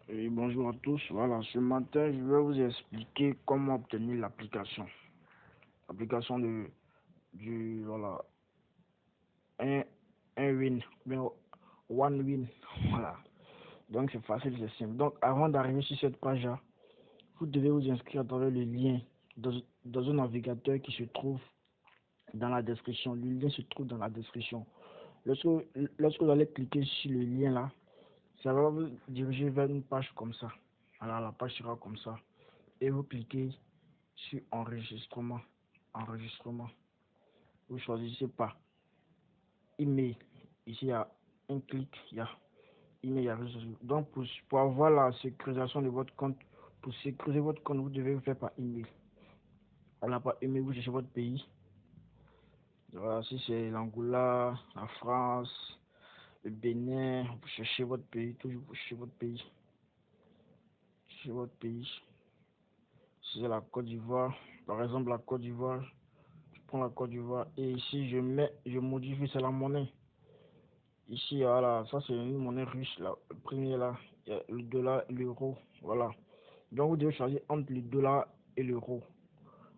Et bonjour à tous. Voilà, ce matin, je vais vous expliquer comment obtenir l'application. L'application voilà, un, un win, bien, one win. Voilà. Donc, c'est facile, c'est simple. Donc, avant d'arriver sur cette page-là, vous devez vous inscrire à travers le lien dans un navigateur qui se trouve dans la description. Le lien se trouve dans la description. Lorsque, lorsque vous allez cliquer sur le lien là, ça va vous diriger vers une page comme ça. Alors, la page sera comme ça. Et vous cliquez sur enregistrement. Enregistrement. Vous choisissez pas email. Ici, il y a un clic, il y a email, il y a réseau. Donc, pour avoir la sécurisation de votre compte, pour sécuriser votre compte, vous devez le faire par email. Voilà, par email, vous cherchez votre pays. Voilà, si c'est l'Angola, la France, le Bénin, vous cherchez votre pays, toujours vous cherchez votre pays. Cherchez votre pays. Si c'est la Côte d'Ivoire, par exemple, la Côte d'Ivoire, je prends la Côte d'Ivoire et ici, je modifie, c'est la monnaie. Ici, voilà, ça c'est une monnaie russe, là. Le premier là, il y a le dollar et l'euro. Voilà. Donc vous devez choisir entre le dollar et l'euro.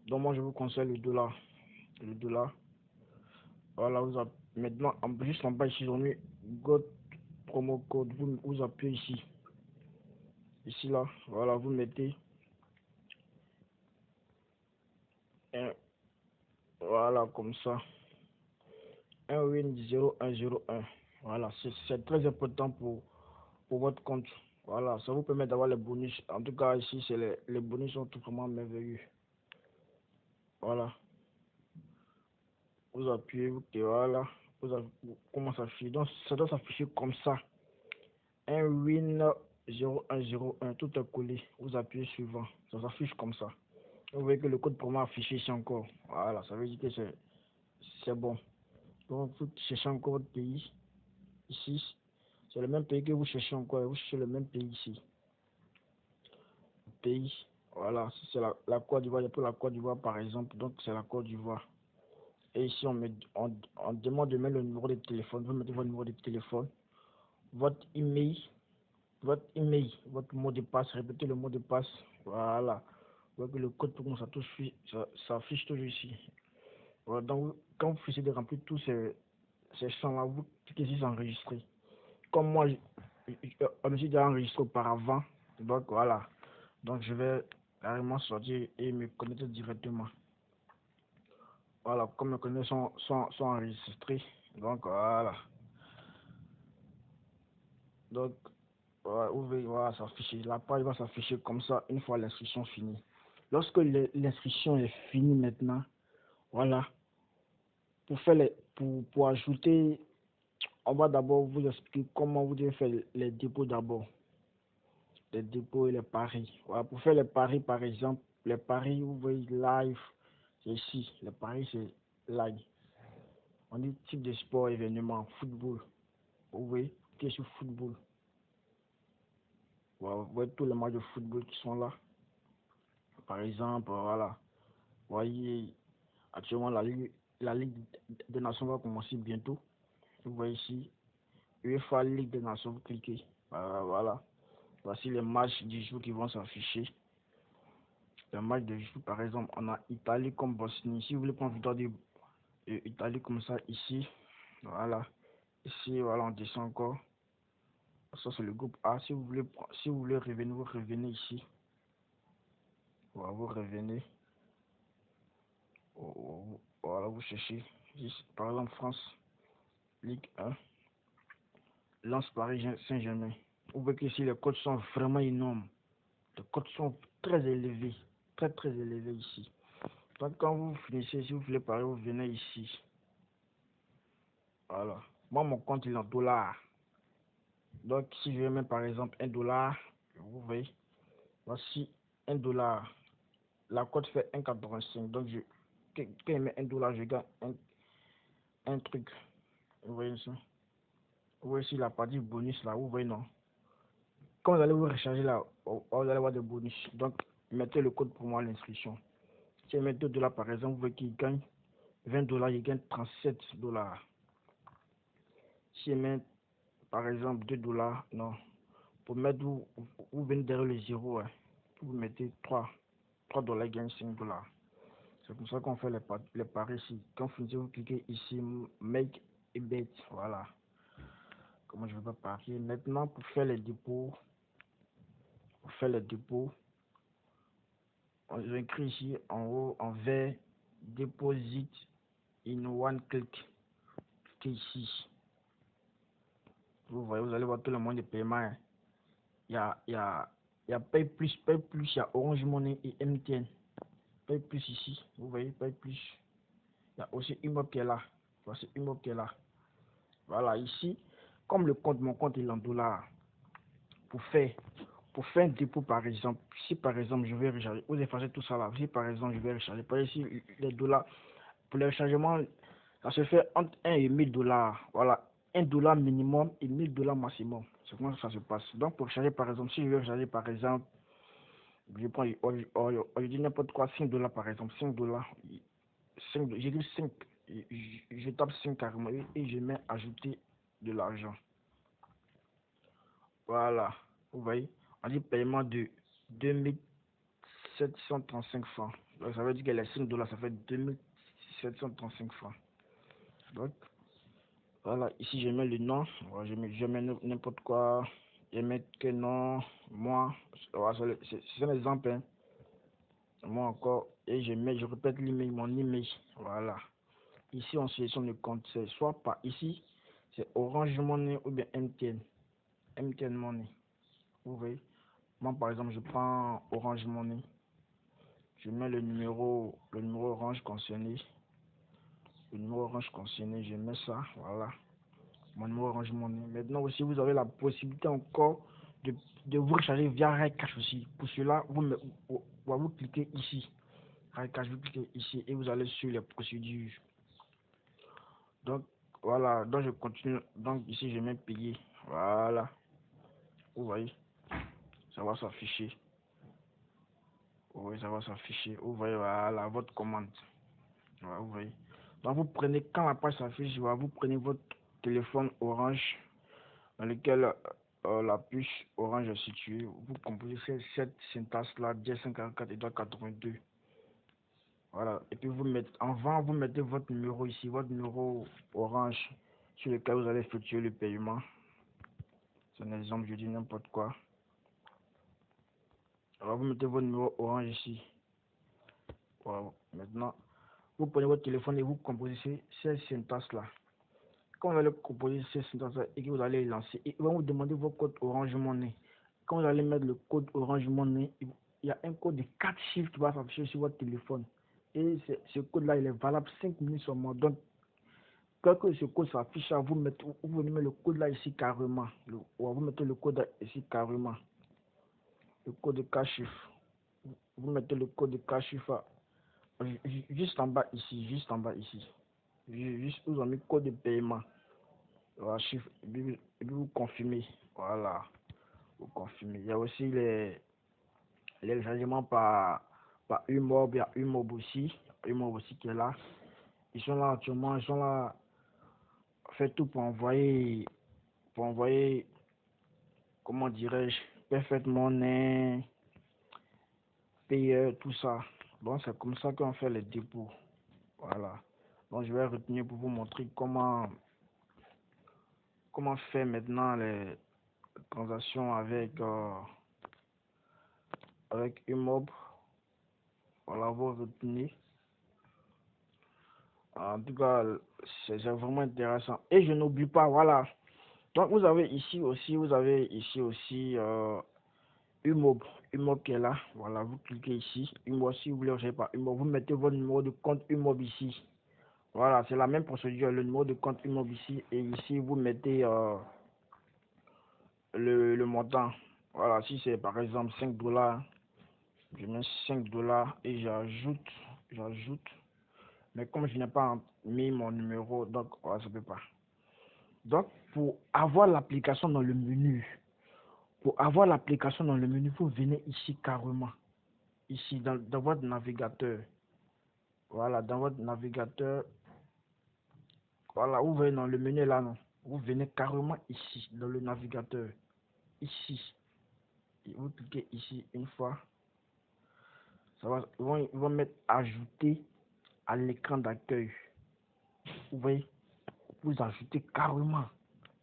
Donc moi je vous conseille le dollar. Le dollar. Voilà, maintenant, juste en bas ici, ils ont mis God promo code. Vous appuyez ici. Ici là, voilà, vous mettez un, voilà, comme ça. Un win 0101. Voilà, c'est très important pour votre compte. Voilà, ça vous permet d'avoir les bonus. En tout cas, ici, c'est les bonus sont tout vraiment merveilleux. Voilà, vous appuyez, et voilà, comment ça s'affiche. Donc, ça doit s'afficher comme ça. Un win 0101, tout est collé. Vous appuyez suivant. Ça s'affiche comme ça. Vous voyez que le code promo affiché ici encore. Voilà, ça veut dire que c'est bon. Donc, vous cherchez encore votre pays. Ici, c'est le même pays que vous cherchez encore. Vous cherchez le même pays ici. Pays. Voilà, c'est la Côte d'Ivoire. Il y a pour la Côte d'Ivoire par exemple. Donc, c'est la Côte d'Ivoire. Et ici, on demande de mettre le numéro de téléphone. Vous mettez votre numéro de téléphone, votre mot de passe. Répétez le mot de passe. Voilà. Vous voyez que le code pour ça, ça affiche toujours ici. Voilà, donc, quand vous finissez de remplir tous ces champs-là, vous cliquez ici enregistrer. Comme moi, on me dit déjà enregistré auparavant. Donc, voilà. Donc, je vais carrément sortir et me connecter directement. Voilà, comme mes connaissances sont enregistrées. Donc, voilà. Donc, voilà, voilà, s'afficher. La page va s'afficher comme ça une fois l'inscription finie. Lorsque l'inscription est finie maintenant, voilà, pour ajouter, on va d'abord vous expliquer comment vous devez faire les dépôts d'abord. Les dépôts et les paris. Voilà, pour faire les paris, par exemple, les paris, vous voyez live, c'est ici. Les paris, c'est live. On dit type de sport, événement, football. Vous voyez, qui est sur football. Voilà, vous voyez tous les matchs de football qui sont là. Par exemple, voilà. Vous voyez, actuellement, la Ligue des Nations va commencer bientôt. Vous voyez ici, UEFA Ligue des Nations, vous cliquez. Voilà. Voici les matchs du jour qui vont s'afficher. Les matchs de jour, par exemple, on a Italie comme Bosnie. Si vous voulez prendre victoire de Italie comme ça, ici, voilà. Ici, voilà, on descend encore. Ça, c'est le groupe A. Si vous voulez revenir, vous revenez ici. Voilà, vous revenez. Voilà, vous cherchez. Par exemple, France, Ligue 1. Lance Paris Saint-Germain. Vous voyez que ici, les codes sont vraiment énormes. Les codes sont très élevés. Très, très élevés ici. Donc, quand vous finissez, si vous voulez parler, vous venez ici. Voilà. Moi, mon compte, il est en dollars. Donc, si je mets par exemple $1, vous voyez, voici $1. La cote fait 1,85. Donc, quand je mets $1, je gagne un truc. Vous voyez ça? Vous voyez ici la partie bonus là, vous voyez non? Quand vous allez vous recharger là, vous allez avoir des bonus. Donc, mettez le code pour moi à l'inscription. Si je mets $2 par exemple, vous voyez qu'il gagne $20, il gagne $37. Si je mets par exemple $2, non. pour mettre, vous venez derrière le 0, hein. Vous mettez 3 dollars gagne 5 dollars. C'est comme ça qu'on fait les paris ici. Quand vous cliquez ici, make a bet, voilà. Comment je vais pas parier. Maintenant, pour faire les dépôts, on écrit ici en haut, en vert, deposit in one click. Cliquez ici. Vous voyez, vous allez voir tout le monde de paiement, hein. Il y a Pay Plus, il y a Orange Money et MTN. Pay Plus ici, vous voyez, Pay Plus. Il y a aussi Imob qui est là. Voici Imob qui est là. Voilà, ici, comme mon compte est en dollars, pour faire un dépôt par exemple, si par exemple je vais recharger, vous effacez tout ça là, si par exemple je vais recharger, par ici les dollars, pour le rechargement, ça se fait entre 1 et 1000 dollars. Voilà, 1 dollar minimum et 1000 dollars maximum. C'est comment ça se passe. Donc pour recharger par exemple, si je vais recharger par exemple, je prends, je dis n'importe quoi, 5 dollars par exemple, 5 dollars, 5, j'ai dit 5, je tape 5 carrément et je mets ajouter de l'argent. Voilà, vous voyez, on dit paiement de 2735 francs. Donc ça veut dire que les 5 dollars, ça fait 2735 francs. Donc, voilà, ici je mets le nom, je mets n'importe quoi, je mets que nom, moi, c'est un exemple, hein. Moi encore, et je répète l'email, mon email, voilà. Ici on sélectionne le compte, c'est soit pas ici, c'est Orange Money ou bien MTN Money, vous voyez. Moi par exemple je prends Orange Money, je mets le numéro orange concerné, je mets ça, voilà. Mon numéro Orange Money. Maintenant aussi, vous avez la possibilité encore de vous recharger via Raycash aussi. Pour cela, vous cliquez ici. Raycash, vous cliquez ici et vous allez sur les procédures. Donc, voilà. Donc, je continue. Donc, ici, je mets payer. Voilà. Vous voyez, ça va s'afficher. Oui, ça va s'afficher. Vous voyez, voilà, votre commande. Voilà, vous voyez. Donc, vous prenez, quand la page s'affiche, vous prenez votre téléphone Orange dans lequel la puce orange est située. Vous composez cette syntaxe-là, 544 et 82. Voilà. Et puis vous mettez votre numéro ici, votre numéro orange sur lequel vous allez effectuer le paiement. C'est un exemple, je dis n'importe quoi. Alors vous mettez votre numéro orange ici. Voilà. Maintenant, vous prenez votre téléphone et vous composez cette syntaxe-là. Quand vous allez composer cette syntaxe et que vous allez lancer, ils vont vous demander votre code Orange Money. Quand vous allez mettre le code Orange Money, il y a un code de 4 chiffres qui va s'afficher sur votre téléphone. Et ce code-là, il est valable 5 minutes seulement. Donc, quand ce code s'affiche, vous venez mettre le code là ici carrément. Vous mettez le code là, ici carrément. Le code de 4 chiffres. Vous mettez le code de 4 chiffres juste en bas ici. Juste, vous avez mis code de paiement. Voilà, chiffre. Et puis vous confirmez. Voilà. Vous confirmez. Il y a aussi les changements par Umob, il y a Umob aussi qui est là. Ils sont là actuellement, ils sont là, fait tout pour envoyer, comment dirais-je, Perfect Money, payer, tout ça. Bon, c'est comme ça qu'on fait les dépôts. Voilà. Donc, je vais retenir pour vous montrer comment faire maintenant les transactions avec Umob. Voilà, vous retenez. En tout cas, c'est vraiment intéressant. Et je n'oublie pas, voilà. Donc, vous avez ici aussi Umob. Umob qui est là. Voilà, vous cliquez ici. Umob, si vous voulez, je sais pas. Umob, vous mettez votre numéro de compte Umob ici. Voilà, c'est la même procédure. Le numéro de compte Umob ici. Et ici, vous mettez le montant. Voilà, si c'est par exemple 5 dollars, je mets 5 dollars et j'ajoute. Mais comme je n'ai pas mis mon numéro, donc voilà, ça ne peut pas. Donc, pour avoir l'application dans le menu, vous venez ici carrément. Ici, dans votre navigateur. Voilà, dans votre navigateur. Voilà, vous venez dans le menu là, non. Vous venez carrément ici, dans le navigateur. Ici. vous cliquez ici une fois. Ça va, ils vont mettre ajouter à l'écran d'accueil. Vous voyez, vous ajoutez carrément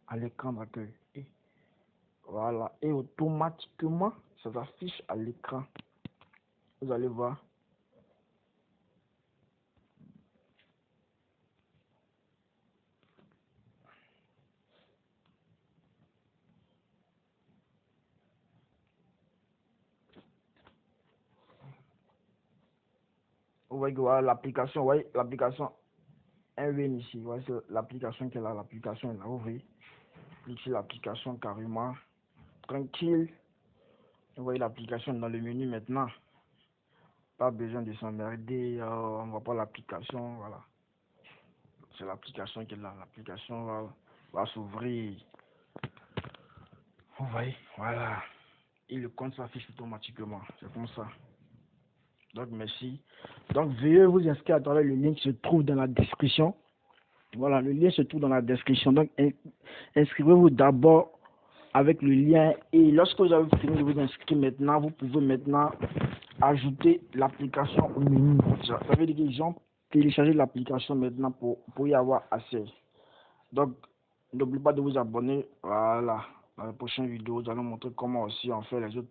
à l'écran d'accueil. Voilà, et automatiquement, ça s'affiche à l'écran. Vous allez voir. Vous voyez que voilà l'application, vous voyez l'application 1Win ici. Vous voyez l'application qui est là, l'application est là. Vous voyez, cliquez l'application carrément, tranquille. Vous voyez l'application dans le menu maintenant. Pas besoin de s'emmerder, on voit pas l'application, voilà. C'est l'application qui est là, l'application va s'ouvrir. Vous voyez, voilà. Et le compte s'affiche automatiquement, c'est comme ça. Donc merci. Donc veuillez vous inscrire à travers le lien qui se trouve dans la description. Voilà, le lien se trouve dans la description. Donc inscrivez-vous d'abord avec le lien et lorsque vous avez fini de vous inscrire maintenant, vous pouvez maintenant ajouter l'application au menu. Ça veut dire qu'ils ont téléchargé l'application maintenant pour y avoir accès. Donc n'oubliez pas de vous abonner. Voilà, dans la prochaine vidéo, nous allons montrer comment aussi on fait les autres